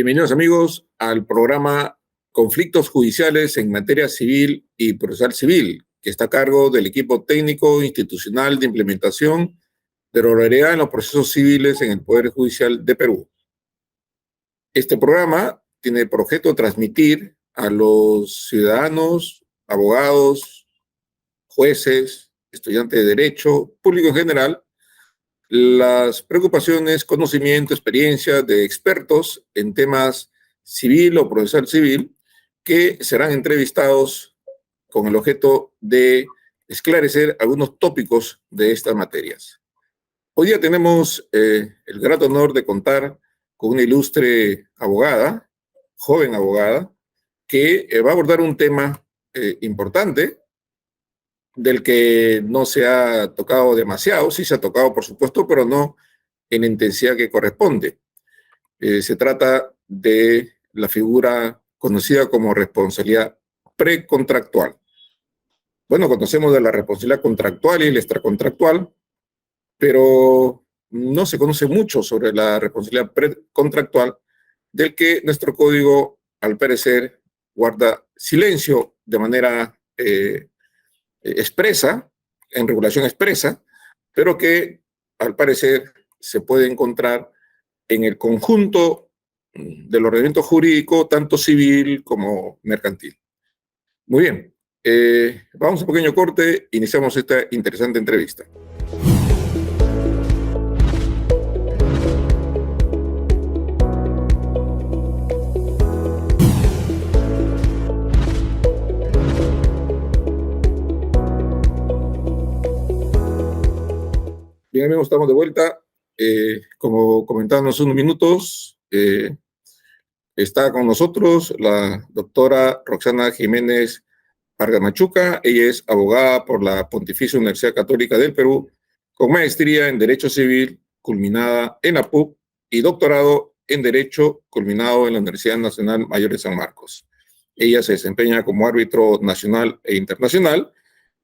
Bienvenidos amigos al programa Conflictos Judiciales en Materia Civil y Procesal Civil, que está a cargo del equipo técnico institucional de implementación de la oralidad en los procesos civiles en el Poder Judicial de Perú. Este programa tiene por objeto transmitir a los ciudadanos, abogados, jueces, estudiantes de derecho, público en general, las preocupaciones, conocimiento, experiencia de expertos en temas civil o procesal civil que serán entrevistados con el objeto de esclarecer algunos tópicos de estas materias. Hoy día tenemos el grato honor de contar con una ilustre abogada, joven abogada, que va a abordar un tema importante, del que no se ha tocado demasiado. Sí se ha tocado, por supuesto, pero no en la intensidad que corresponde. Se trata de la figura conocida como responsabilidad precontractual. Bueno, conocemos de la responsabilidad contractual y la extracontractual, pero no se conoce mucho sobre la responsabilidad precontractual, del que nuestro código, al parecer, guarda silencio de manera expresa, en regulación expresa, pero que al parecer se puede encontrar en el conjunto del ordenamiento jurídico, tanto civil como mercantil. Muy bien, vamos a un pequeño corte, iniciamos esta interesante entrevista. Bien, amigos, estamos de vuelta. Como comentaban hace unos minutos, está con nosotros la doctora Roxana Jiménez Vargas Machuca. Ella es abogada por la Pontificia Universidad Católica del Perú, con maestría en Derecho Civil culminada en la PUC y doctorado en Derecho culminado en la Universidad Nacional Mayor de San Marcos. Ella se desempeña como árbitro nacional e internacional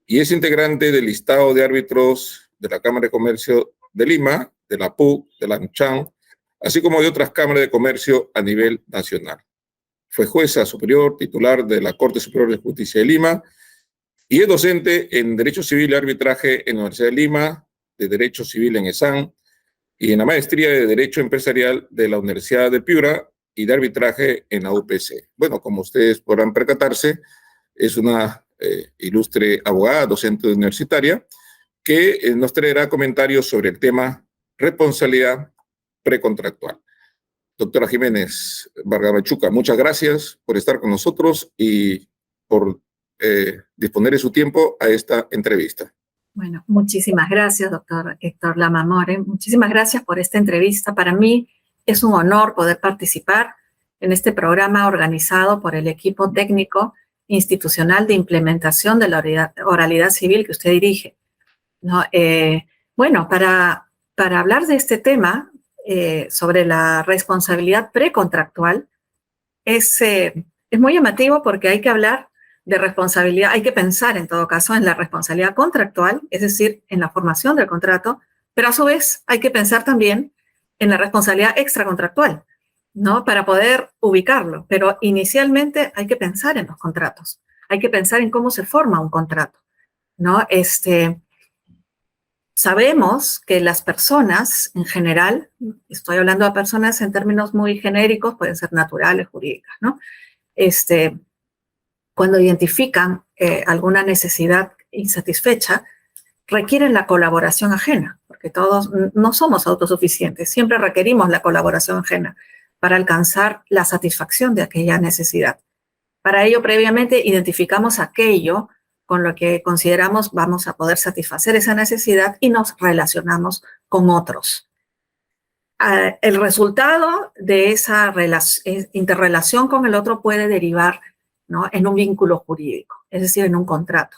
y es integrante del listado de árbitros de la Cámara de Comercio de Lima, de la PUC, de la AmCham, así como de otras cámaras de comercio a nivel nacional. Fue jueza superior titular de la Corte Superior de Justicia de Lima y es docente en Derecho Civil y Arbitraje en la Universidad de Lima, de Derecho Civil en ESAN y en la Maestría de Derecho Empresarial de la Universidad de Piura y de Arbitraje en la UPC. Bueno, como ustedes podrán percatarse, es una ilustre abogada, docente universitaria, que nos traerá comentarios sobre el tema responsabilidad precontractual. Doctora Jiménez Vargas Machuca, muchas gracias por estar con nosotros y por disponer de su tiempo a esta entrevista. Bueno, muchísimas gracias, doctor Héctor Lamamore. Muchísimas gracias por esta entrevista. Para mí es un honor poder participar en este programa organizado por el equipo técnico institucional de implementación de la oralidad civil que usted dirige. ¿No? Bueno, para hablar de este tema sobre la responsabilidad precontractual, es muy llamativo porque hay que hablar de responsabilidad, hay que pensar en todo caso en la responsabilidad contractual, es decir, en la formación del contrato, pero a su vez hay que pensar también en la responsabilidad extracontractual, ¿no? Para poder ubicarlo, pero inicialmente hay que pensar en los contratos, hay que pensar en cómo se forma un contrato, ¿no? Sabemos que las personas en general, estoy hablando de personas en términos muy genéricos, pueden ser naturales, jurídicas, ¿no? Cuando identifican alguna necesidad insatisfecha, requieren la colaboración ajena, porque todos no somos autosuficientes, siempre requerimos la colaboración ajena para alcanzar la satisfacción de aquella necesidad. Para ello, previamente, identificamos aquello con lo que consideramos vamos a poder satisfacer esa necesidad y nos relacionamos con otros. El resultado de esa interrelación con el otro puede derivar, ¿no?, en un vínculo jurídico, es decir, en un contrato.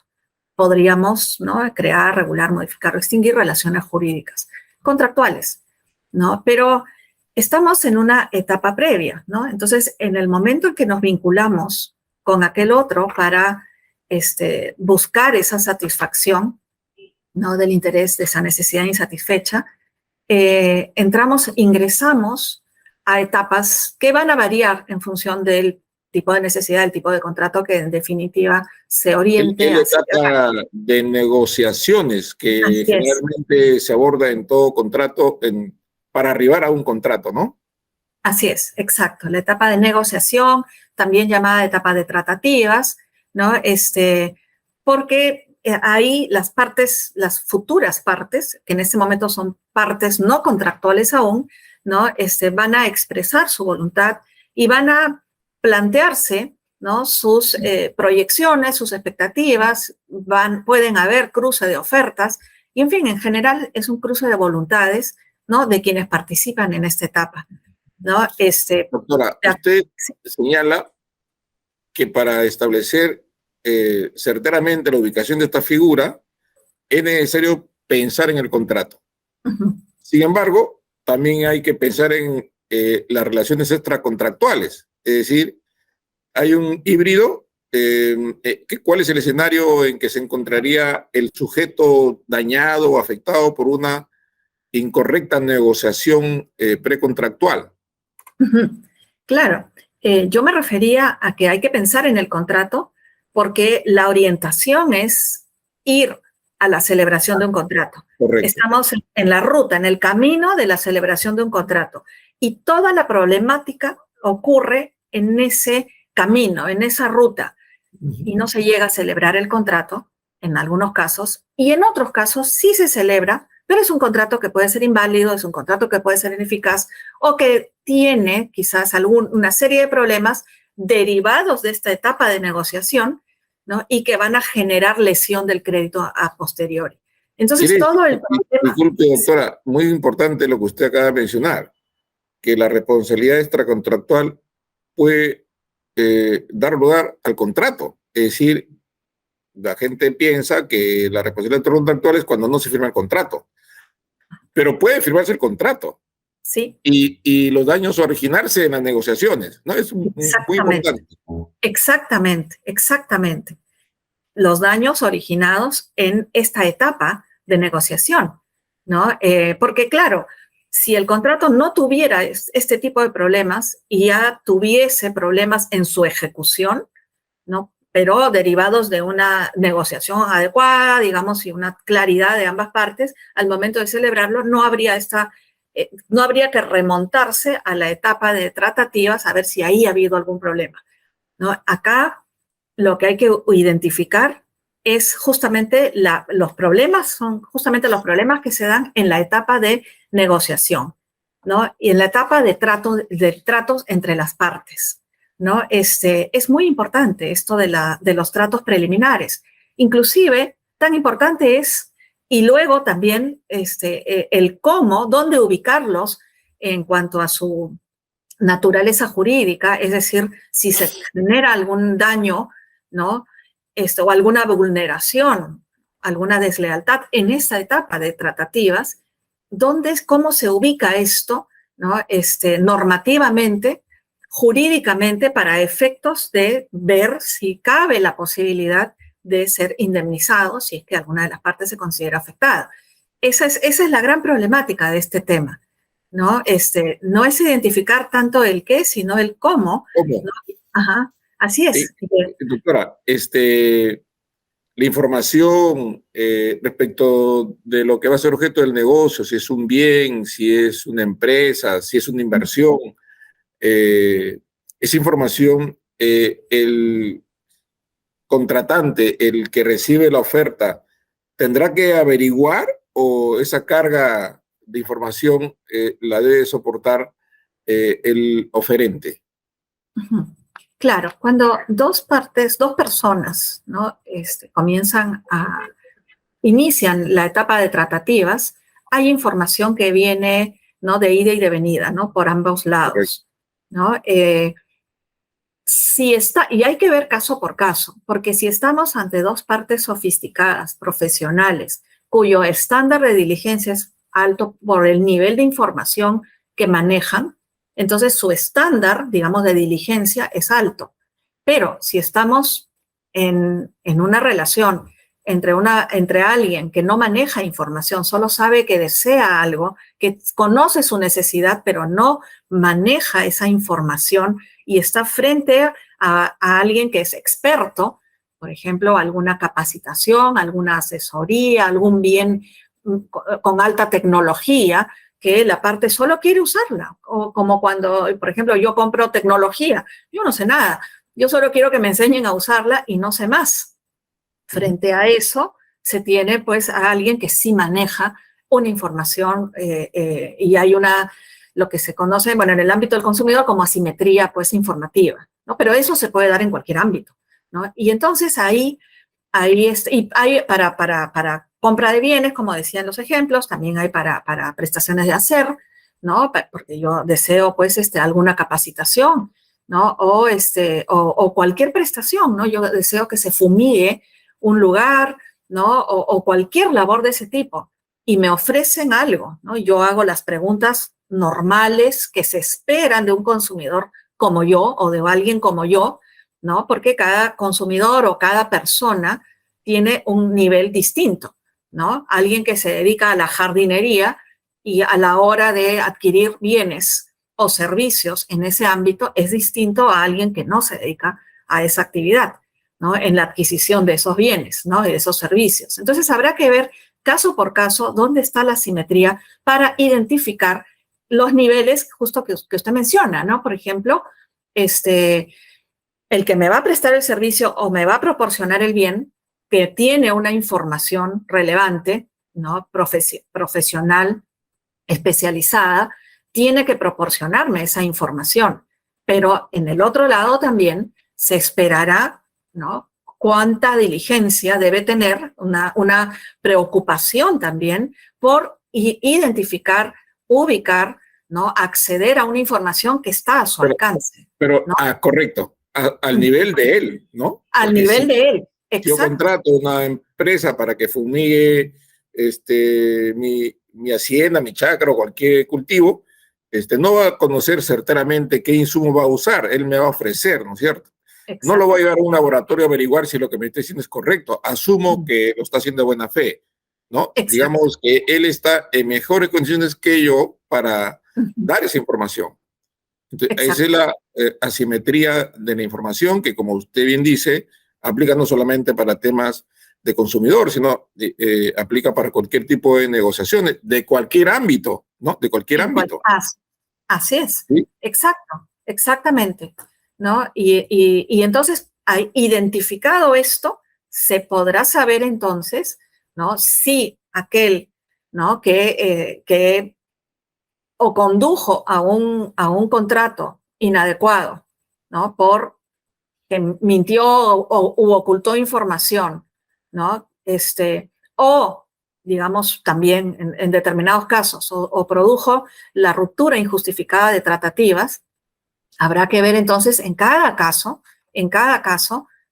Podríamos, ¿no?, crear, regular, modificar o extinguir relaciones jurídicas contractuales, ¿no? Pero estamos en una etapa previa, ¿no? Entonces, en el momento en que nos vinculamos con aquel otro para buscar esa satisfacción, ¿no?, del interés, de esa necesidad insatisfecha, ingresamos a etapas que van a variar en función del tipo de necesidad, el tipo de contrato que en definitiva se oriente Es la hacia... etapa de negociaciones que Así es. generalmente se aborda en todo contrato para arribar a un contrato, ¿no? Así es, exacto. La etapa de negociación, también llamada etapa de tratativas, ¿no? Porque ahí las partes, las futuras partes, que en este momento son partes no contractuales aún, ¿no? Van a expresar su voluntad y van a plantearse, ¿no? Sus proyecciones, sus expectativas, pueden haber cruce de ofertas y, en fin, en general es un cruce de voluntades, ¿no? De quienes participan en esta etapa, ¿no? Doctora, usted señala que para establecer certeramente la ubicación de esta figura es necesario pensar en el contrato. Sin embargo, también hay que pensar en las relaciones extracontractuales, es decir, hay un híbrido. ¿Cuál es el escenario en que se encontraría el sujeto dañado o afectado por una incorrecta negociación precontractual? Claro, yo me refería a que hay que pensar en el contrato porque la orientación es ir a la celebración de un contrato. Correcto. Estamos en la ruta, en el camino de la celebración de un contrato y toda la problemática ocurre en ese camino, en esa ruta y no se llega a celebrar el contrato en algunos casos y en otros casos sí se celebra, pero es un contrato que puede ser inválido, es un contrato que puede ser ineficaz o que tiene quizás una serie de problemas derivados de esta etapa de negociación, ¿no? Y que van a generar lesión del crédito a posteriori. Entonces, todo el problema... Disculpe, doctora, muy importante lo que usted acaba de mencionar, que la responsabilidad extracontractual puede dar lugar al contrato. Es decir, la gente piensa que la responsabilidad extracontractual es cuando no se firma el contrato, pero puede firmarse el contrato. Sí. Y los daños originarse en las negociaciones, ¿no? Es muy importante. Exactamente. Los daños originados en esta etapa de negociación, ¿no? Porque claro, si el contrato no tuviera este tipo de problemas y ya tuviese problemas en su ejecución, ¿no? Pero derivados de una negociación adecuada, digamos, y una claridad de ambas partes, al momento de celebrarlo no habría que remontarse a la etapa de tratativas a ver si ahí ha habido algún problema, ¿no? Acá lo que hay que identificar es justamente los problemas, son justamente los problemas que se dan en la etapa de negociación, ¿no? Y en la etapa de tratos entre las partes, ¿no? Es muy importante esto de los tratos preliminares. Inclusive, tan importante es, y luego también el cómo, dónde ubicarlos en cuanto a su naturaleza jurídica, es decir, si se genera algún daño, ¿no? O alguna vulneración, alguna deslealtad en esta etapa de tratativas, cómo se ubica esto, ¿no? Normativamente, jurídicamente, para efectos de ver si cabe la posibilidad de ser indemnizado si es que alguna de las partes se considera afectada. Esa es la gran problemática de este tema, ¿no? No es identificar tanto el qué, sino el cómo. ¿Cómo? ¿No? Ajá, así es. Doctora, la información respecto de lo que va a ser objeto del negocio, si es un bien, si es una empresa, si es una inversión, esa información, el contratante, el que recibe la oferta, ¿tendrá que averiguar o esa carga de información la debe soportar el oferente? Claro, cuando dos personas, ¿no? Inician la etapa de tratativas, hay información que viene, ¿no? De ida y de venida, ¿no? Por ambos lados, ¿no? Y hay que ver caso por caso, porque si estamos ante dos partes sofisticadas, profesionales, cuyo estándar de diligencia es alto por el nivel de información que manejan, entonces su estándar, digamos, de diligencia es alto. Pero si estamos en una relación entre alguien que no maneja información, solo sabe que desea algo, que conoce su necesidad, pero no maneja esa información y está frente a alguien que es experto, por ejemplo, alguna capacitación, alguna asesoría, algún bien con alta tecnología, que la parte solo quiere usarla. O como cuando, por ejemplo, yo compro tecnología, yo no sé nada, yo solo quiero que me enseñen a usarla y no sé más. Frente a eso, se tiene pues a alguien que sí maneja una información y hay lo que se conoce, bueno, en el ámbito del consumidor como asimetría pues informativa, ¿no? Pero eso se puede dar en cualquier ámbito, ¿no? Y entonces ahí y hay para compra de bienes, como decían los ejemplos, también hay para prestaciones de hacer, ¿no? Porque yo deseo pues alguna capacitación, ¿no? O cualquier prestación, ¿no? Yo deseo que se fumigue un lugar, ¿no? O cualquier labor de ese tipo, y me ofrecen algo, ¿no? Yo hago las preguntas normales que se esperan de un consumidor como yo o de alguien como yo, ¿no? Porque cada consumidor o cada persona tiene un nivel distinto, ¿no? Alguien que se dedica a la jardinería y a la hora de adquirir bienes o servicios en ese ámbito es distinto a alguien que no se dedica a esa actividad, ¿no? En la adquisición de esos bienes, ¿no? Y de esos servicios. Entonces habrá que ver caso por caso dónde está la simetría para identificar los niveles justo que usted menciona, ¿no? Por ejemplo, el que me va a prestar el servicio o me va a proporcionar el bien, que tiene una información relevante, ¿no? Profesional, especializada, tiene que proporcionarme esa información. Pero en el otro lado también se esperará, ¿no? Cuánta diligencia debe tener, una preocupación también por identificar, ubicar, ¿no? Acceder a una información que está a su alcance. Pero ¿no? correcto, al nivel de él, ¿no? Al Porque nivel de él, si yo contrato una empresa para que fumigue mi hacienda, mi chacra o cualquier cultivo, no va a conocer certeramente qué insumo va a usar, él me va a ofrecer, ¿no es cierto? Exacto. No lo va a llevar a un laboratorio a averiguar si lo que me está diciendo es correcto. Asumo que lo está haciendo de buena fe, ¿no? Exacto. Digamos que él está en mejores condiciones que yo para dar esa información. Entonces, esa es la asimetría de la información que, como usted bien dice, aplica no solamente para temas de consumidor, sino aplica para cualquier tipo de negociaciones, de cualquier ámbito, ¿no? De cualquier ámbito. Así es. ¿Sí? Exacto, exactamente, ¿no? Y entonces, identificado esto, se podrá saber entonces, ¿no? Si aquel, ¿no? Que o condujo a un contrato inadecuado, ¿no? Por que mintió u ocultó información, ¿no? O, digamos, también en determinados casos, o produjo la ruptura injustificada de tratativas, habrá que ver entonces en cada caso,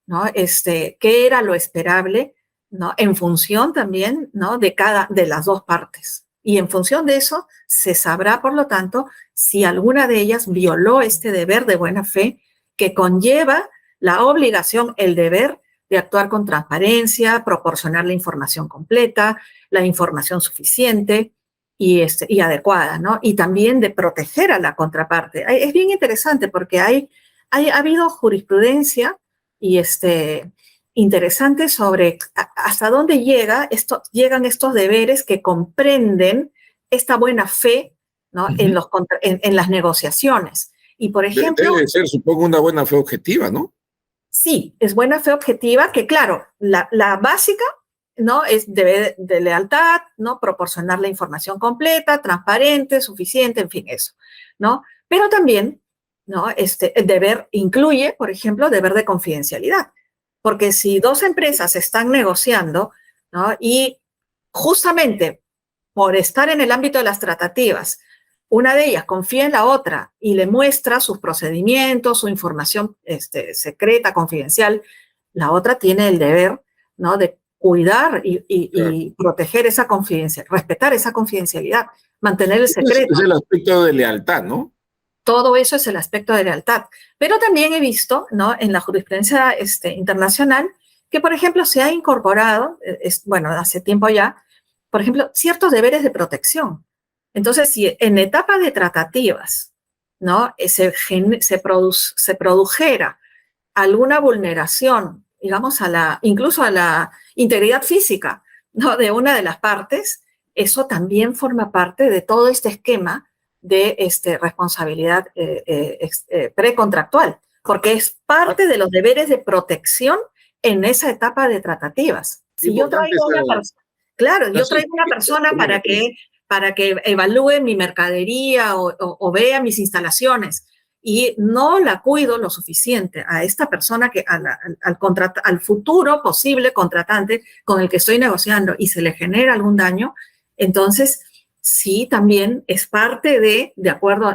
¿no? Qué era lo esperable, ¿no? En función también, ¿no? De las dos partes. Y en función de eso, se sabrá, por lo tanto, si alguna de ellas violó este deber de buena fe que conlleva la obligación, el deber de actuar con transparencia, proporcionar la información completa, la información suficiente y adecuada, ¿no? Y también de proteger a la contraparte. Es bien interesante porque ha habido jurisprudencia y interesante sobre hasta dónde llegan estos deberes que comprenden esta buena fe, ¿no? En las negociaciones. Y, por ejemplo... Debe ser, supongo, una buena fe objetiva, ¿no? Sí, es buena fe objetiva, que claro, la básica, ¿no? Es de lealtad, ¿no? Proporcionar la información completa, transparente, suficiente, en fin, eso, ¿no? Pero también, ¿no? El deber incluye, por ejemplo, deber de confidencialidad. Porque si dos empresas están negociando, ¿no? Y justamente por estar en el ámbito de las tratativas, una de ellas confía en la otra y le muestra sus procedimientos, su información secreta, confidencial, la otra tiene el deber, ¿no? De cuidar y proteger esa confidencialidad, respetar esa confidencialidad, mantener el secreto. Es el aspecto de lealtad, ¿no? Todo eso es el aspecto de lealtad. Pero también he visto, ¿no? En la jurisprudencia internacional que por ejemplo se ha incorporado, bueno, hace tiempo ya, por ejemplo, ciertos deberes de protección. Entonces, si en etapa de tratativas, ¿no? Se produjera alguna vulneración, digamos, incluso a la integridad física, ¿no? De una de las partes, eso también forma parte de todo este esquema de responsabilidad precontractual, porque es parte de los deberes de protección en esa etapa de tratativas. Si yo traigo una persona, claro, yo traigo una persona para que evalúe mi mercadería o vea mis instalaciones y no la cuido lo suficiente a esta persona, al futuro posible contratante con el que estoy negociando y se le genera algún daño, entonces sí también es parte de acuerdo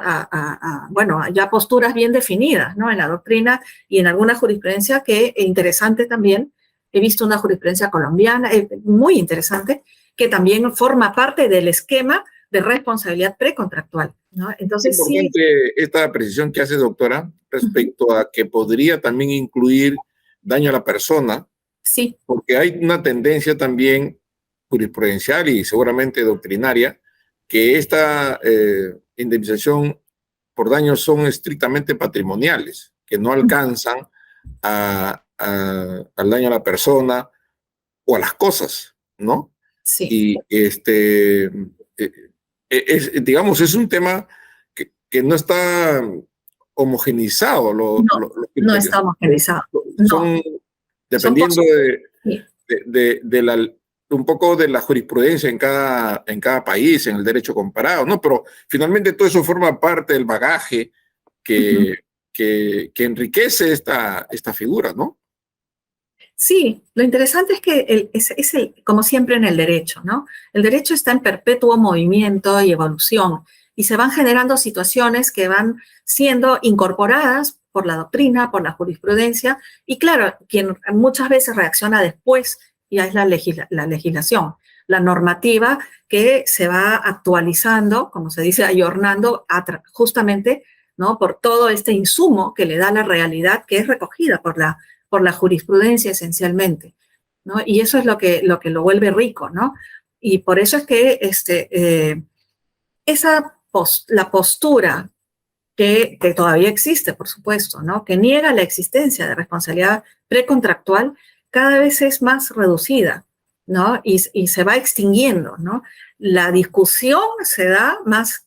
bueno, ya posturas bien definidas, ¿no? En la doctrina y en alguna jurisprudencia que es interesante también. He visto una jurisprudencia colombiana muy interesante que también forma parte del esquema de responsabilidad precontractual, ¿no? Entonces, es importante esta precisión que hace, doctora, respecto a que podría también incluir daño a la persona. Sí. Porque hay una tendencia también jurisprudencial y seguramente doctrinaria que esta indemnización por daños son estrictamente patrimoniales, que no alcanzan al daño a la persona o a las cosas, ¿no? Sí. Y digamos, es un tema que no está homogenizado. No está homogenizado. Son, no. dependiendo un poco de la jurisprudencia en cada país, en el derecho comparado, ¿no? Pero finalmente todo eso forma parte del bagaje que enriquece esta figura, ¿no? Sí, lo interesante es que como siempre en el derecho, ¿no? El derecho está en perpetuo movimiento y evolución y se van generando situaciones que van siendo incorporadas por la doctrina, por la jurisprudencia y claro, quien muchas veces reacciona después ya es la legislación, la normativa que se va actualizando, como se dice, ayornando justamente, ¿no? Por todo este insumo que le da la realidad que es recogida por la jurisprudencia esencialmente, ¿no? Y eso es lo que lo vuelve rico, ¿no? Y por eso es que la postura que todavía existe, por supuesto, ¿no? Que niega la existencia de responsabilidad precontractual, cada vez es más reducida, ¿no? Y se va extinguiendo, ¿no? La discusión se da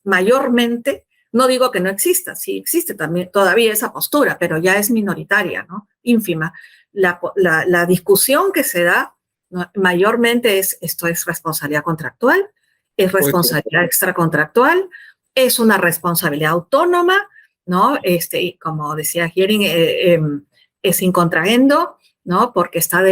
mayormente, no digo que no exista, sí existe también todavía esa postura, pero ya es minoritaria, ¿no? Ínfima. La discusión que se da, ¿no? Mayormente esto es responsabilidad contractual, es responsabilidad extracontractual, es una responsabilidad autónoma, ¿no? Y como decía Hearing, es incontrahendo, ¿no? Porque está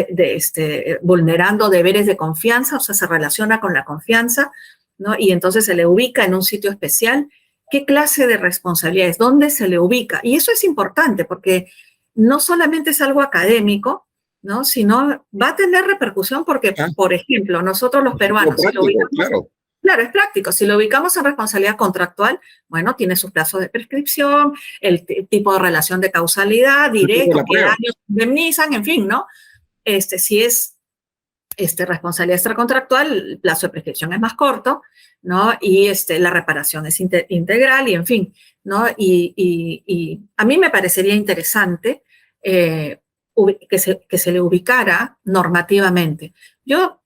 vulnerando deberes de confianza, o sea, se relaciona con la confianza, ¿no? Y entonces se le ubica en un sitio especial. ¿Qué clase de responsabilidades? ¿Dónde se le ubica? Y eso es importante porque no solamente es algo académico, ¿no? Sino va a tener repercusión porque, por ejemplo, nosotros los peruanos, si lo ubicamos, claro, es práctico. Si lo ubicamos en responsabilidad contractual, bueno, tiene sus plazos de prescripción, el tipo de relación de causalidad, directo, qué daños indemnizan, en fin, ¿no? Si es responsabilidad extracontractual, el plazo de prescripción es más corto, ¿no? Y la reparación es integral y en fin, ¿no? Y a mí me parecería interesante que se le ubicara normativamente. Yo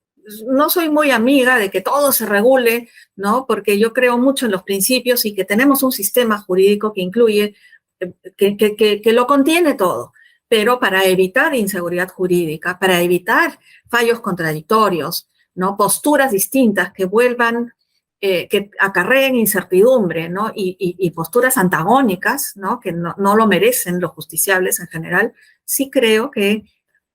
no soy muy amiga de que todo se regule, ¿no? Porque yo creo mucho en los principios y que tenemos un sistema jurídico que incluye, que lo contiene todo, pero para evitar inseguridad jurídica, para evitar fallos contradictorios, ¿no? Posturas distintas que vuelvan, que acarreen incertidumbre, ¿no? Y posturas antagónicas, ¿no? Que no lo merecen los justiciables en general, sí creo que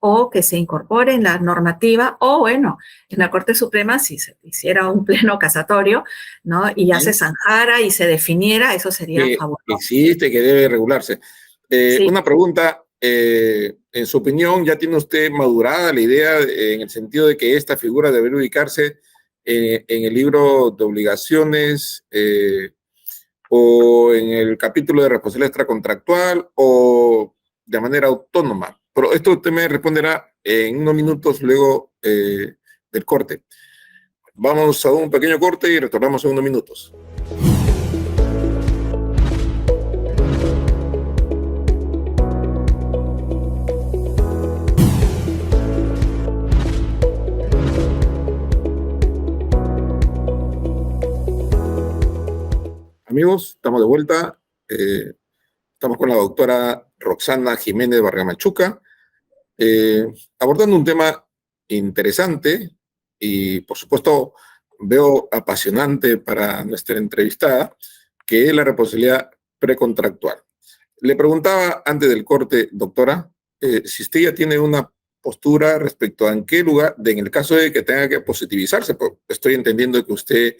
o que se incorpore en la normativa, o bueno, en la Corte Suprema, si se hiciera un pleno casatorio, ¿no? Y ya se zanjara y se definiera, eso sería fabuloso. Existe, que debe regularse. Sí. Una pregunta, en su opinión, ¿ya tiene usted madurada la idea en el sentido de que esta figura debe ubicarse en el libro de obligaciones o en el capítulo de responsabilidad extracontractual o de manera autónoma? Pero esto usted me responderá en unos minutos luego del corte. Vamos a un pequeño corte y retornamos en unos minutos. Amigos, estamos de vuelta. Estamos con la doctora Roxana Jiménez Barriamachuca, abordando un tema interesante y, por supuesto, veo apasionante para nuestra entrevistada, que es la responsabilidad precontractual. Le preguntaba antes del corte, doctora, si usted ya tiene una postura respecto a en qué lugar, en el caso de que tenga que positivizarse, pues estoy entendiendo que usted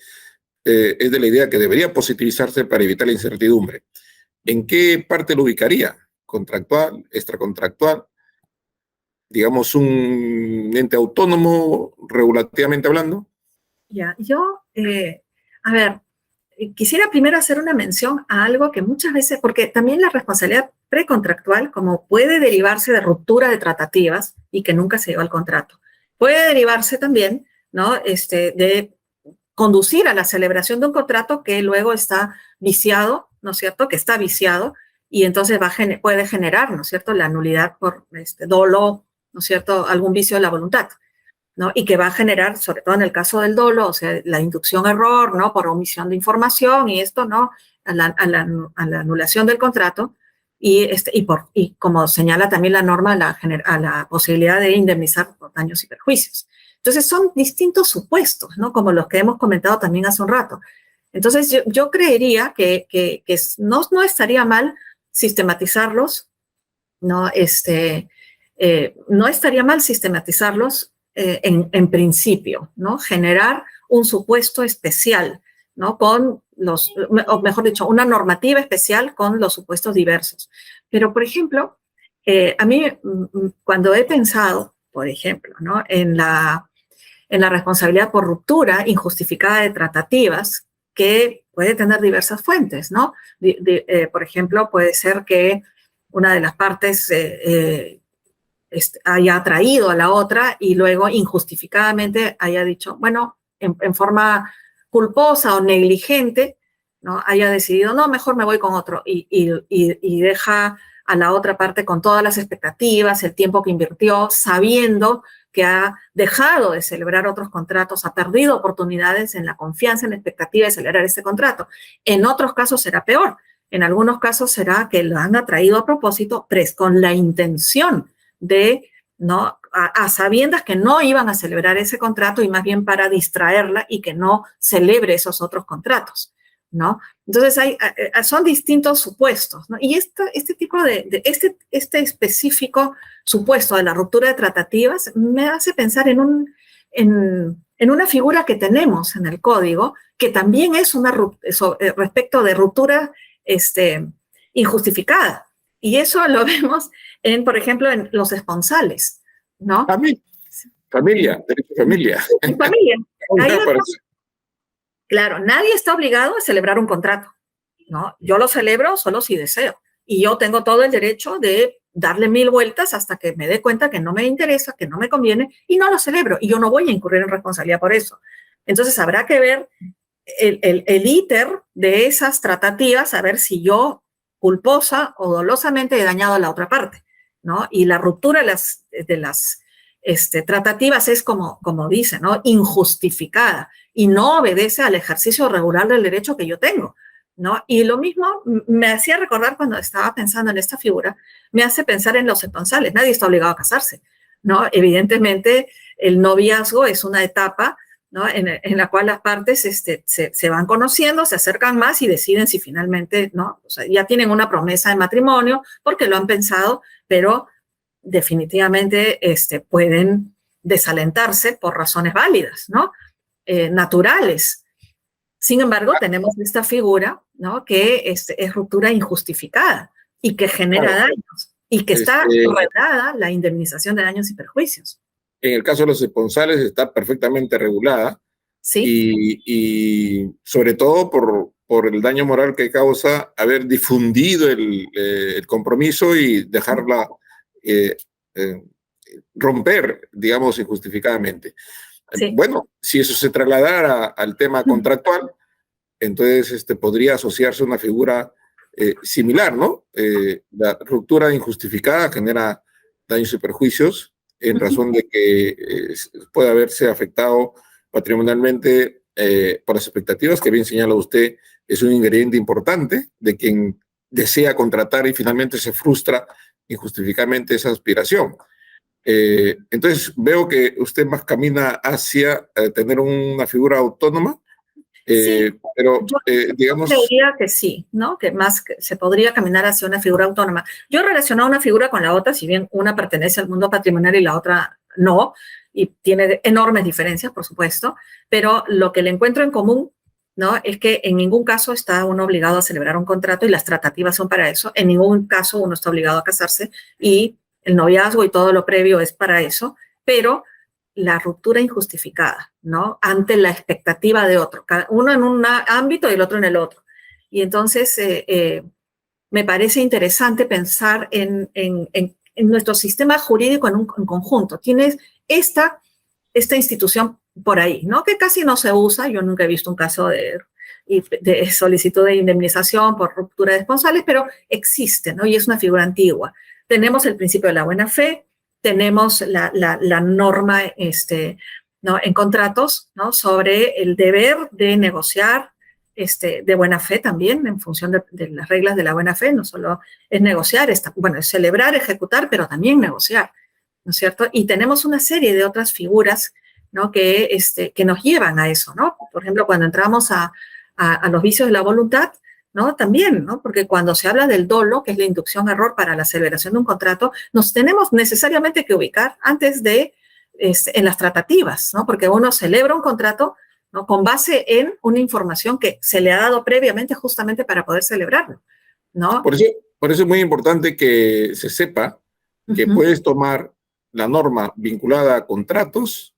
es de la idea que debería positivizarse para evitar la incertidumbre. ¿En qué parte lo ubicaría? ¿Contractual, extracontractual? Digamos, un ente autónomo, regulativamente hablando. Ya, a ver, quisiera primero hacer una mención a algo que muchas veces, porque también la responsabilidad precontractual, como puede derivarse de ruptura de tratativas y que nunca se llegó al contrato, puede derivarse también, ¿no? De conducir a la celebración de un contrato que luego está viciado, ¿no es cierto? Que está viciado y entonces puede generar, ¿no es cierto?, la nulidad por dolo, ¿no es cierto?, algún vicio de la voluntad, ¿no? Y que va a generar, sobre todo en el caso del dolo, o sea, la inducción a error, ¿no?, por omisión de información y esto, ¿no?, a la anulación del contrato y como señala también la norma, a la posibilidad de indemnizar por daños y perjuicios. Entonces, son distintos supuestos, ¿no?, como los que hemos comentado también hace un rato. Entonces, yo creería que no estaría mal sistematizarlos, ¿no? No estaría mal sistematizarlos en principio, ¿no? Generar un supuesto especial, ¿no? O mejor dicho, una normativa especial con los supuestos diversos. Pero, por ejemplo, a mí, cuando he pensado, por ejemplo, ¿no?, en la responsabilidad por ruptura injustificada de tratativas, que puede tener diversas fuentes, ¿no? Por ejemplo, puede ser que una de las partes haya atraído a la otra y luego injustificadamente haya dicho, bueno, en forma culposa o negligente, ¿no?, haya decidido, no, mejor me voy con otro y deja a la otra parte con todas las expectativas, el tiempo que invirtió, sabiendo que ha dejado de celebrar otros contratos, ha perdido oportunidades en la confianza, en la expectativa de celebrar este contrato. En otros casos será peor. En algunos casos será que lo han atraído a propósito, con la intención de, ¿no?, a sabiendas que no iban a celebrar ese contrato y más bien para distraerla y que no celebre esos otros contratos, ¿no? Entonces, son distintos supuestos, ¿no? Y este tipo este específico supuesto de la ruptura de tratativas me hace pensar en una figura que tenemos en el código, que también es respecto de ruptura injustificada. Y eso lo vemos por ejemplo, en los esponsales, ¿no? Familia, derecho a familia. En familia. Claro, nadie está obligado a celebrar un contrato, ¿no? Yo lo celebro solo si deseo. Y yo tengo todo el derecho de darle 1000 vueltas hasta que me dé cuenta que no me interesa, que no me conviene, y no lo celebro. Y yo no voy a incurrir en responsabilidad por eso. Entonces, habrá que ver el íter de esas tratativas, a ver si yo culposa o dolosamente he dañado a la otra parte, ¿no? Y la ruptura de las tratativas es como dice, ¿no?, injustificada y no obedece al ejercicio regular del derecho que yo tengo, ¿no? Y lo mismo me hacía recordar cuando estaba pensando en esta figura, me hace pensar en los esponsales. Nadie está obligado a casarse, ¿no? Evidentemente, el noviazgo es una etapa, ¿no?, en la cual las partes se van conociendo, se acercan más y deciden si finalmente, ¿no?, o sea, ya tienen una promesa de matrimonio porque lo han pensado, pero definitivamente pueden desalentarse por razones válidas, ¿no?, naturales. Sin embargo, tenemos esta figura, ¿no?, que es ruptura injustificada y que genera daños y que está regulada la indemnización de daños y perjuicios. En el caso de los esponsales está perfectamente regulada. Sí. Y sobre todo por el daño moral que causa haber difundido el compromiso y dejarla romper, digamos, injustificadamente. Sí. Bueno, si eso se trasladara al tema contractual, entonces podría asociarse a una figura similar, ¿no? La ruptura injustificada genera daños y perjuicios en razón de que puede haberse afectado patrimonialmente por las expectativas, que bien señala usted, es un ingrediente importante de quien desea contratar y finalmente se frustra injustificadamente esa aspiración. Entonces veo que usted más camina hacia tener una figura autónoma, Sí, pero yo digamos, creería que sí, ¿no? Que más que se podría caminar hacia una figura autónoma. Yo he relacionado una figura con la otra, si bien una pertenece al mundo patrimonial y la otra no, y tiene enormes diferencias, por supuesto, pero lo que le encuentro en común, ¿no? Es que en ningún caso está uno obligado a celebrar un contrato y las tratativas son para eso. En ningún caso uno está obligado a casarse y el noviazgo y todo lo previo es para eso, pero la ruptura injustificada, ¿no? Ante la expectativa de otro, cada uno en un ámbito y el otro en el otro. Y entonces me parece interesante pensar en nuestro sistema jurídico en conjunto. Tienes esta institución por ahí, ¿no? Que casi no se usa. Yo nunca he visto un caso de solicitud de indemnización por ruptura de esponsales, pero existe, ¿no? Y es una figura antigua. Tenemos el principio de la buena fe, tenemos la norma ¿no? en contratos, ¿no? sobre el deber de negociar de buena fe también, en función de las reglas de la buena fe. No solo es negociar, bueno, es celebrar, ejecutar, pero también negociar, ¿no es cierto? Y tenemos una serie de otras figuras, ¿no? que nos llevan a eso, ¿no? Por ejemplo, cuando entramos a los vicios de la voluntad, ¿no? También, ¿no? Porque cuando se habla del dolo, que es la inducción a error para la celebración de un contrato, nos tenemos necesariamente que ubicar antes en las tratativas, ¿no? Porque uno celebra un contrato, ¿no? con base en una información que se le ha dado previamente justamente para poder celebrarlo, ¿no? por eso es muy importante que se sepa que puedes tomar la norma vinculada a contratos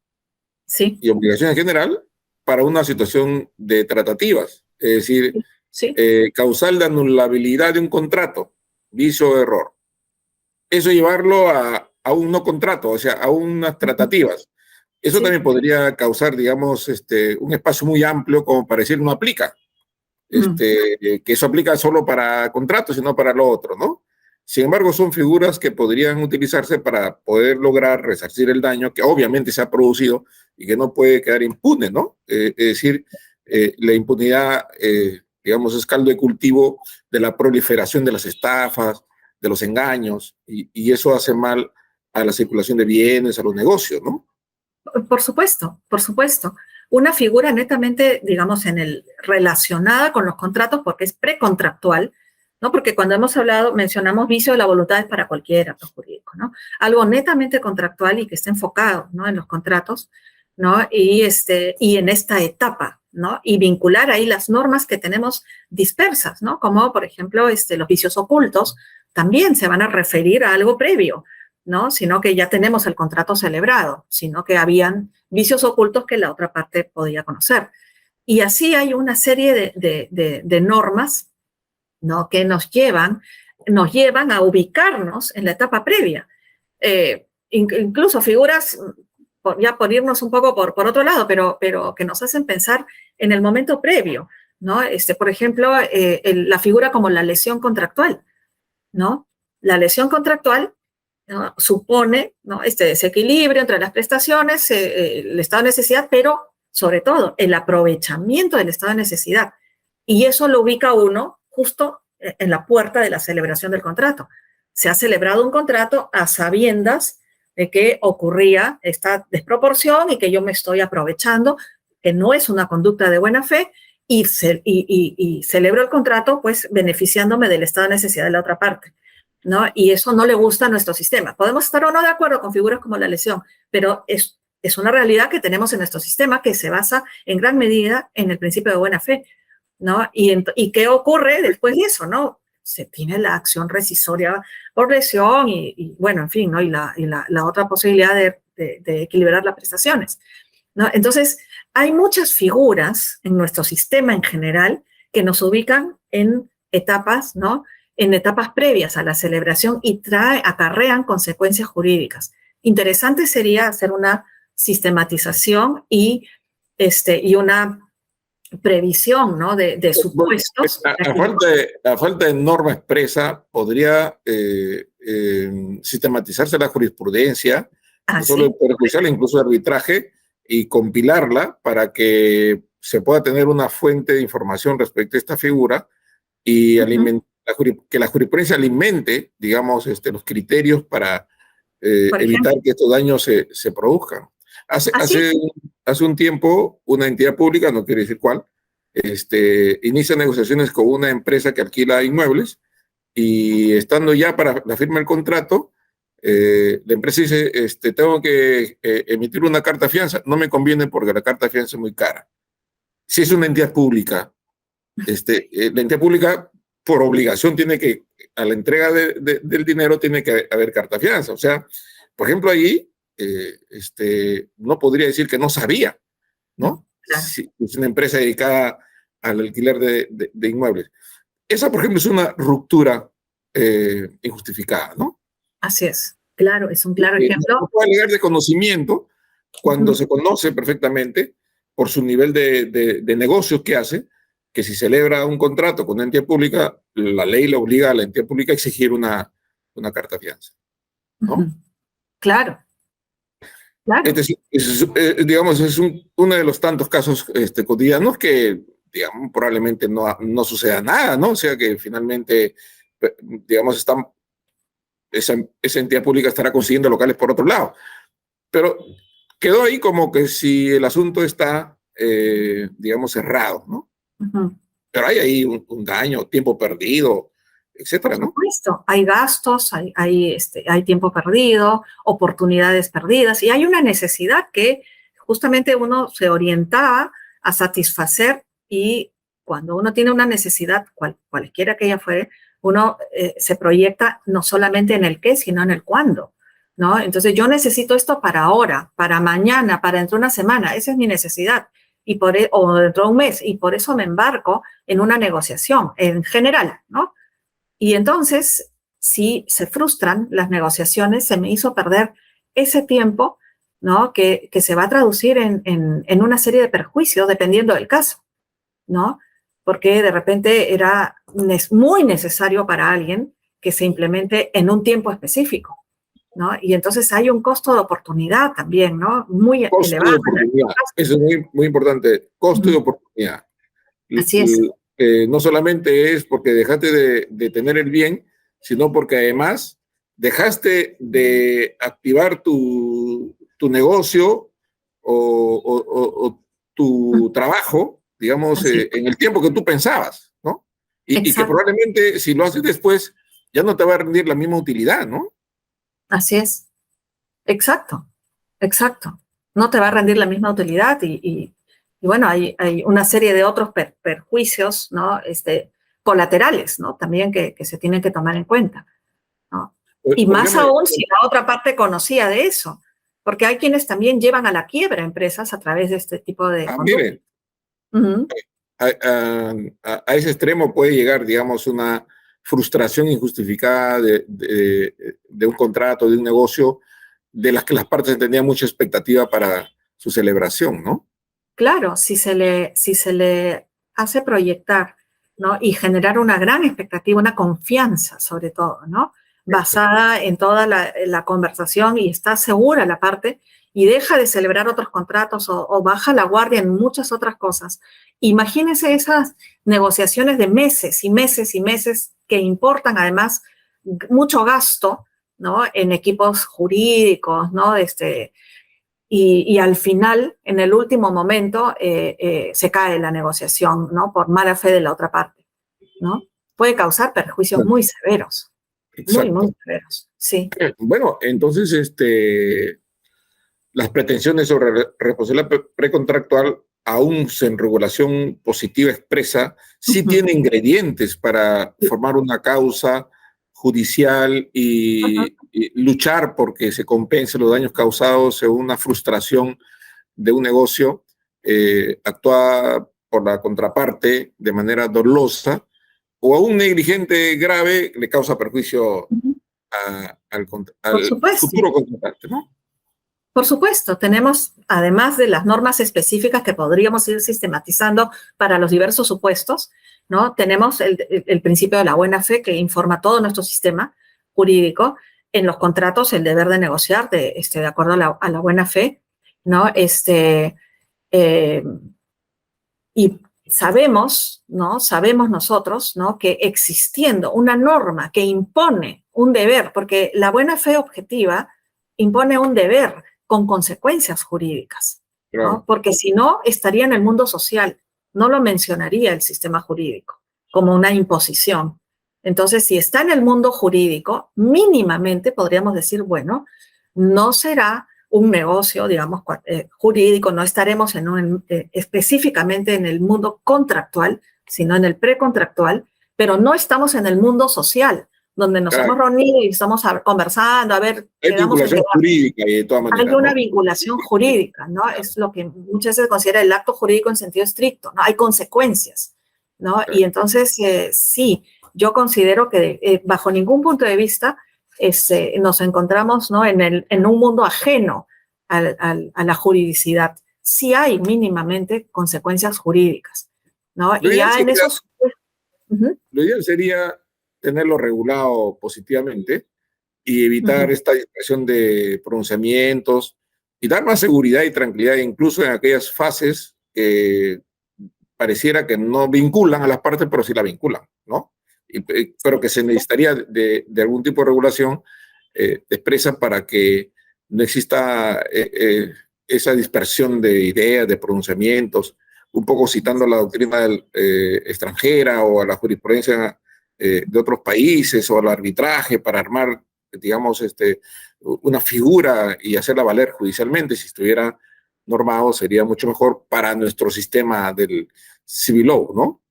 Sí. y obligaciones en general para una situación de tratativas, es decir, Sí. Causal de anulabilidad de un contrato, vicio o error. Eso llevarlo a un no contrato, o sea, a unas tratativas. Eso Sí. también podría causar, digamos, un espacio muy amplio como para decir no aplica. Que eso aplica solo para contratos y no para lo otro, ¿no? Sin embargo, son figuras que podrían utilizarse para poder lograr resarcir el daño que obviamente se ha producido y que no puede quedar impune, ¿no? Es decir, la impunidad, digamos, es caldo de cultivo de la proliferación de las estafas, de los engaños, y eso hace mal a la circulación de bienes, a los negocios, ¿no? Por supuesto, por supuesto. Una figura netamente, digamos, relacionada con los contratos porque es precontractual, ¿no? Porque cuando hemos hablado, mencionamos vicio de la voluntad es para cualquier acto jurídico, ¿no? Algo netamente contractual y que esté enfocado, ¿no? En los contratos, ¿no? Y en esta etapa, ¿no? Y vincular ahí las normas que tenemos dispersas, ¿no? Como, por ejemplo, los vicios ocultos también se van a referir a algo previo, ¿no? Sino que ya tenemos el contrato celebrado, sino que habían vicios ocultos que la otra parte podía conocer. Y así hay una serie de normas, ¿no? que nos llevan a ubicarnos en la etapa previa. Incluso figuras, ya por irnos un poco por otro lado, pero que nos hacen pensar en el momento previo, ¿no? Por ejemplo, la figura como la lesión contractual, ¿no? La lesión contractual, ¿no? supone, ¿no? este desequilibrio entre las prestaciones, el estado de necesidad, pero sobre todo el aprovechamiento del estado de necesidad. Y eso lo ubica uno justo en la puerta de la celebración del contrato. Se ha celebrado un contrato a sabiendas de que ocurría esta desproporción y que yo me estoy aprovechando, que no es una conducta de buena fe, y celebro el contrato pues beneficiándome del estado de necesidad de la otra parte, ¿no? Y eso no le gusta a nuestro sistema. Podemos estar o no de acuerdo con figuras como la lesión, pero es una realidad que tenemos en nuestro sistema que se basa en gran medida en el principio de buena fe, ¿no? ¿Y qué ocurre después de eso, no? Se tiene la acción rescisoria por lesión y bueno, en fin, ¿no? Y la otra posibilidad de equilibrar las prestaciones, ¿no? Entonces, hay muchas figuras en nuestro sistema en general que nos ubican en etapas, ¿no? en etapas previas a la celebración y acarrean consecuencias jurídicas. Interesante sería hacer una sistematización y una previsión, ¿no? de supuestos. A falta de norma expresa, podría sistematizarse la jurisprudencia, no solo el Poder Judicial, incluso el arbitraje, y compilarla para que se pueda tener una fuente de información respecto a esta figura y que la jurisprudencia alimente, digamos, los criterios para evitar que estos daños se produzcan. Hace un tiempo, una entidad pública, no quiero decir cuál, inicia negociaciones con una empresa que alquila inmuebles y estando ya para la firma del contrato, la empresa dice, tengo que emitir una carta de fianza, no me conviene porque la carta de fianza es muy cara. Si es una entidad pública, la entidad pública por obligación tiene que, a la entrega del dinero tiene que haber carta de fianza. O sea, por ejemplo, ahí no podría decir que no sabía, ¿no? Claro. Si es una empresa dedicada al alquiler de inmuebles. Esa, por ejemplo, es una ruptura injustificada, ¿no? Así es, claro, es un claro ejemplo. No puede alegar de conocimiento cuando se conoce perfectamente por su nivel de negocios que hace, que si celebra un contrato con una entidad pública, la ley le obliga a la entidad pública a exigir una carta de fianza, ¿no? Claro. Claro. Digamos, es uno de los tantos casos cotidianos que, digamos, probablemente no suceda nada, ¿no? O sea que finalmente, digamos, esa entidad pública estará consiguiendo locales por otro lado. Pero quedó ahí como que si el asunto está, digamos, cerrado, ¿no? Pero hay ahí un daño, tiempo perdido, etcétera, ¿no? Por supuesto, hay gastos, hay tiempo perdido, oportunidades perdidas, y hay una necesidad que justamente uno se orientaba a satisfacer, y cuando uno tiene una necesidad, cualquiera que ella fuere, uno se proyecta no solamente en el qué, sino en el cuándo, ¿no? Entonces yo necesito esto para ahora, para mañana, para dentro de una semana, esa es mi necesidad, o dentro de un mes, y por eso me embarco en una negociación, en general, ¿no? Y entonces, si se frustran las negociaciones, se me hizo perder ese tiempo, ¿no? Que se va a traducir en una serie de perjuicios dependiendo del caso, ¿no? Porque de repente es muy necesario para alguien que se implemente en un tiempo específico, ¿no? Y entonces hay un costo de oportunidad también, ¿no? Muy costo elevado. De oportunidad. Eso es muy, muy importante. Costo de oportunidad. Así es. No solamente es porque dejaste de tener el bien, sino porque además dejaste de activar tu negocio o tu trabajo, digamos, en el tiempo que tú pensabas, ¿no? Y que probablemente si lo haces después ya no te va a rendir la misma utilidad, ¿no? Así es. Exacto. No te va a rendir la misma utilidad y bueno, hay una serie de otros perjuicios, ¿no? Colaterales, ¿no? También que se tienen que tomar en cuenta, ¿no? Y más aún si la otra parte conocía de eso, porque hay quienes también llevan a la quiebra empresas a través de este tipo de conductas. Miren, a ese extremo puede llegar, digamos, una frustración injustificada de un contrato, de un negocio, de las que las partes tenían mucha expectativa para su celebración, ¿no? Claro, si se le hace proyectar, ¿no? Y generar una gran expectativa, una confianza sobre todo, ¿no? Basada en toda la conversación y está segura la parte y deja de celebrar otros contratos o baja la guardia en muchas otras cosas. Imagínense esas negociaciones de meses y meses y meses que importan además mucho gasto, ¿no? En equipos jurídicos, ¿no? Y al final, en el último momento, se cae la negociación, ¿no? Por mala fe de la otra parte, ¿no? Puede causar perjuicios muy severos. Exacto. Muy severos, sí. Bueno, entonces, las pretensiones sobre responsabilidad precontractual, aún en regulación positiva expresa, sí tiene ingredientes para formar una causa judicial y luchar porque se compensen los daños causados en una frustración de un negocio, actúa por la contraparte de manera dolosa o a un negligente grave le causa perjuicio al Por supuesto. futuro contratante, ¿no? Por supuesto, tenemos, además de las normas específicas que podríamos ir sistematizando para los diversos supuestos, ¿no? Tenemos el principio de la buena fe que informa todo nuestro sistema jurídico. En los contratos, el deber de negociar de acuerdo a la buena fe, ¿no? Y sabemos, ¿no? Sabemos nosotros, ¿no? Que existiendo una norma que impone un deber, porque la buena fe objetiva impone un deber con consecuencias jurídicas, ¿no? Claro. Porque si no, estaría en el mundo social, no lo mencionaría el sistema jurídico como una imposición. Entonces, si está en el mundo jurídico, mínimamente podríamos decir, bueno, no será un negocio, digamos, jurídico, no estaremos específicamente en el mundo contractual, sino en el precontractual, pero no estamos en el mundo social, donde nos hemos reunido y estamos conversando, a ver, hay vinculación jurídica y de todas maneras. Hay una vinculación jurídica, ¿no? Claro. Es lo que muchas veces se considera el acto jurídico en sentido estricto, ¿no? Hay consecuencias, ¿no? Claro. Y entonces, sí, yo considero que bajo ningún punto de vista nos encontramos, ¿no? en un mundo ajeno a la juridicidad. Sí hay mínimamente consecuencias jurídicas, ¿no? Y ya en esos... Lo ideal sería tenerlo regulado positivamente y evitar esta dispersión de pronunciamientos y dar más seguridad y tranquilidad, incluso en aquellas fases que pareciera que no vinculan a las partes, pero sí la vinculan, ¿no? Pero que se necesitaría de algún tipo de regulación expresa para que no exista esa dispersión de ideas, de pronunciamientos, un poco citando la doctrina extranjera o a la jurisprudencia de otros países o al arbitraje para armar, digamos, una figura y hacerla valer judicialmente. Si estuviera normado, sería mucho mejor para nuestro sistema del civil law, ¿no?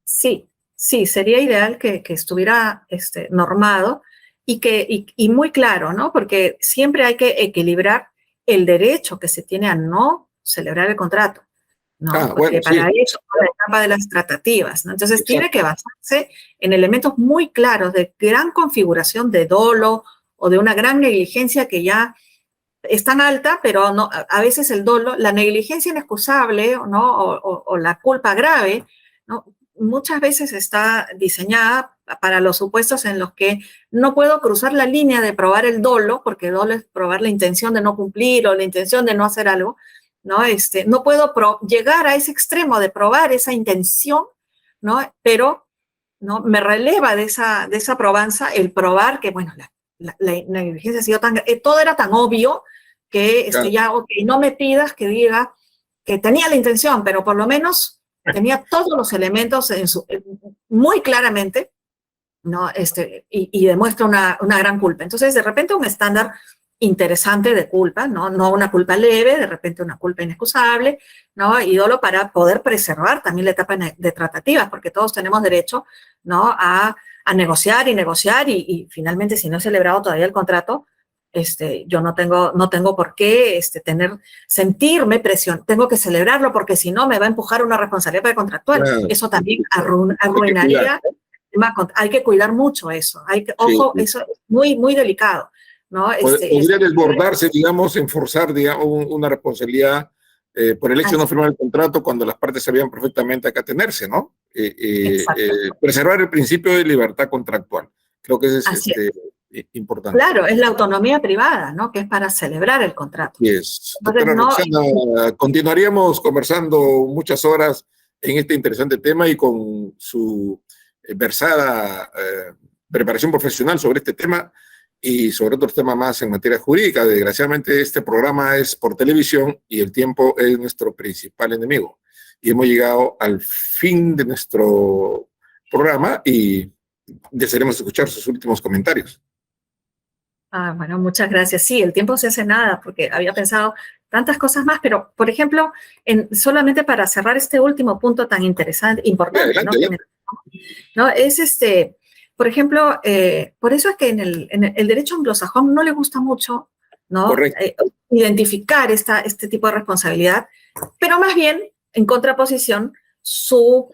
Sí, sí, sería ideal que estuviera normado y muy claro, ¿no? Porque siempre hay que equilibrar el derecho que se tiene a no celebrar el contrato, ¿no? Porque para eso es la etapa de las tratativas, ¿no? Entonces, tiene que basarse en elementos muy claros de gran configuración de dolo o de una gran negligencia que ya es tan alta, pero no, a veces el dolo, la negligencia inexcusable, ¿no? o la culpa grave, ¿no? Muchas veces está diseñada para los supuestos en los que no puedo cruzar la línea de probar el dolo, porque dolo es probar la intención de no cumplir o la intención de no hacer algo, ¿no? No puedo llegar a ese extremo de probar esa intención, ¿no? Pero, ¿no? Me releva de esa probanza el probar que, bueno, la negligencia ha sido tan... todo era tan obvio que claro. Ya, ok, no me pidas que diga que tenía la intención, pero por lo menos tenía todos los elementos muy claramente, ¿no? Y demuestra una gran culpa. Entonces, de repente, un estándar interesante de culpa, ¿no? No una culpa leve, de repente una culpa inexcusable, ¿no? Y dolo para poder preservar también la etapa de tratativas, porque todos tenemos derecho, ¿no? A negociar y finalmente, si no he celebrado todavía el contrato, yo no tengo por qué sentirme presión, tengo que celebrarlo porque si no me va a empujar una responsabilidad precontractual. Claro. Eso también arruinaría. Hay que cuidar mucho eso. Ojo, sí. Eso es muy, muy delicado, ¿no? Podría desbordarse, digamos, en forzar, digamos, una responsabilidad por el hecho de no firmar el contrato cuando las partes sabían perfectamente a qué atenerse, ¿no? Preservar el principio de libertad contractual. Creo que ese es importante. Claro, es la autonomía privada, ¿no? Que es para celebrar el contrato. Yes. Doctora Roxana, continuaríamos conversando muchas horas en este interesante tema y con su versada preparación profesional sobre este tema y sobre otros temas más en materia jurídica. Desgraciadamente este programa es por televisión y el tiempo es nuestro principal enemigo. Y hemos llegado al fin de nuestro programa y desearemos escuchar sus últimos comentarios. Bueno, muchas gracias. Sí, el tiempo se hace nada porque había pensado tantas cosas más, pero, por ejemplo, solamente para cerrar este último punto tan interesante, importante, adelante, ¿no? Es por ejemplo, por eso es que en el derecho anglosajón no le gusta mucho, ¿no? Identificar este tipo de responsabilidad, pero más bien, en contraposición, su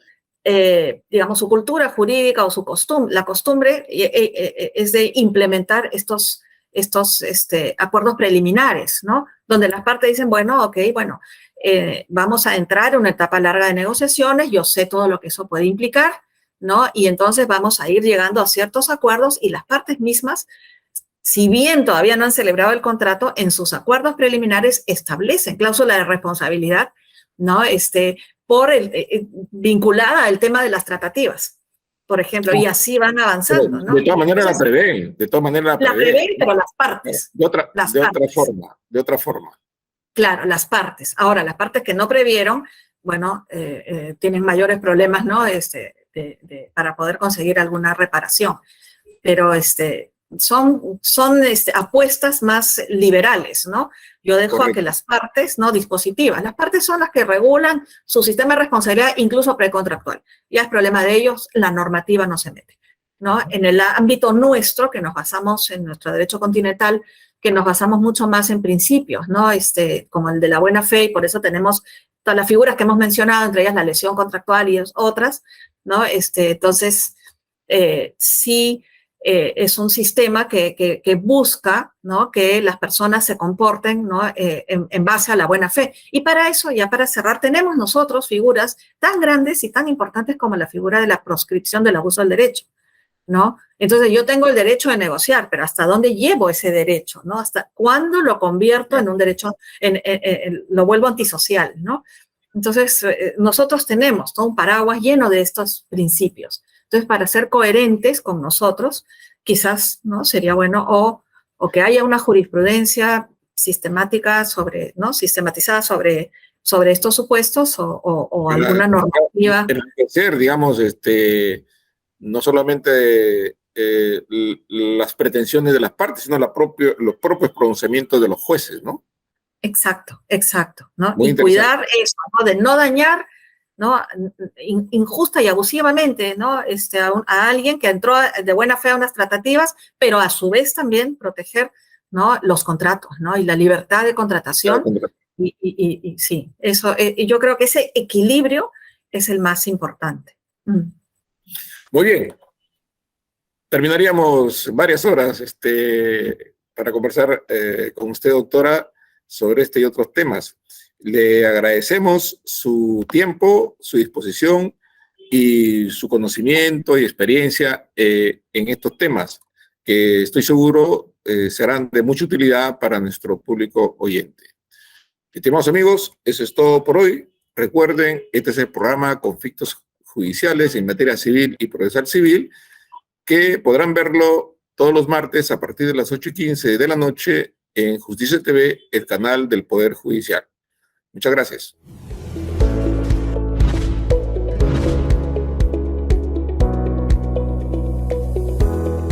digamos, su cultura jurídica o su costumbre, la costumbre es de implementar estos acuerdos preliminares, ¿no? Donde las partes dicen, bueno, ok, bueno, vamos a entrar en una etapa larga de negociaciones, yo sé todo lo que eso puede implicar, ¿no? Y entonces vamos a ir llegando a ciertos acuerdos y las partes mismas, si bien todavía no han celebrado el contrato, en sus acuerdos preliminares establecen cláusula de responsabilidad, ¿no? Vinculada al tema de las tratativas, por ejemplo, y así van avanzando, ¿no? De todas maneras la prevén, de todas maneras la prevén. Pero las partes. De otra forma. Claro, las partes. Ahora, las partes que no previeron, bueno, tienen mayores problemas, ¿no? Para poder conseguir alguna reparación. Pero son apuestas más liberales, ¿no? Yo dejo a que las partes, no dispositivas, las partes son las que regulan su sistema de responsabilidad, incluso precontractual. Ya es problema de ellos, la normativa no se mete, ¿no? En el ámbito nuestro, que nos basamos en nuestro derecho continental, que nos basamos mucho más en principios, ¿no? Como el de la buena fe, y por eso tenemos todas las figuras que hemos mencionado, entre ellas la lesión contractual y otras, ¿no? Entonces, sí, es un sistema que busca, ¿no? Que las personas se comporten, ¿no? En base a la buena fe. Y para eso, ya para cerrar, tenemos nosotros figuras tan grandes y tan importantes como la figura de la proscripción del abuso del derecho, ¿no? Entonces yo tengo el derecho de negociar, pero ¿hasta dónde llevo ese derecho, ¿no? ¿Hasta cuándo lo convierto en un derecho, lo vuelvo antisocial, ¿no? Entonces nosotros tenemos todo un paraguas lleno de estos principios. Entonces, para ser coherentes con nosotros, quizás, ¿no? Sería bueno o que haya una jurisprudencia sistemática ¿no? Sistematizada sobre estos supuestos o alguna normativa. Enriquecer, digamos, no solamente las pretensiones de las partes, sino los propios pronunciamientos de los jueces, ¿no? Exacto, ¿no? Muy y cuidar eso, ¿no? De no dañar, ¿no? Injusta y abusivamente, ¿no? A alguien que entró de buena fe a unas tratativas, pero a su vez también proteger, ¿no? Los contratos, ¿no? Y la libertad de contratación. Y sí, eso, y yo creo que ese equilibrio es el más importante. Muy bien. Terminaríamos varias horas para conversar con usted, doctora, sobre este y otros temas. Le agradecemos su tiempo, su disposición y su conocimiento y experiencia en estos temas, que estoy seguro serán de mucha utilidad para nuestro público oyente. Estimados amigos, eso es todo por hoy. Recuerden, este es el programa Conflictos Judiciales en Materia Civil y Procesal Civil, que podrán verlo todos los martes a partir de las 8:15 de la noche en Justicia TV, el canal del Poder Judicial. Muchas gracias.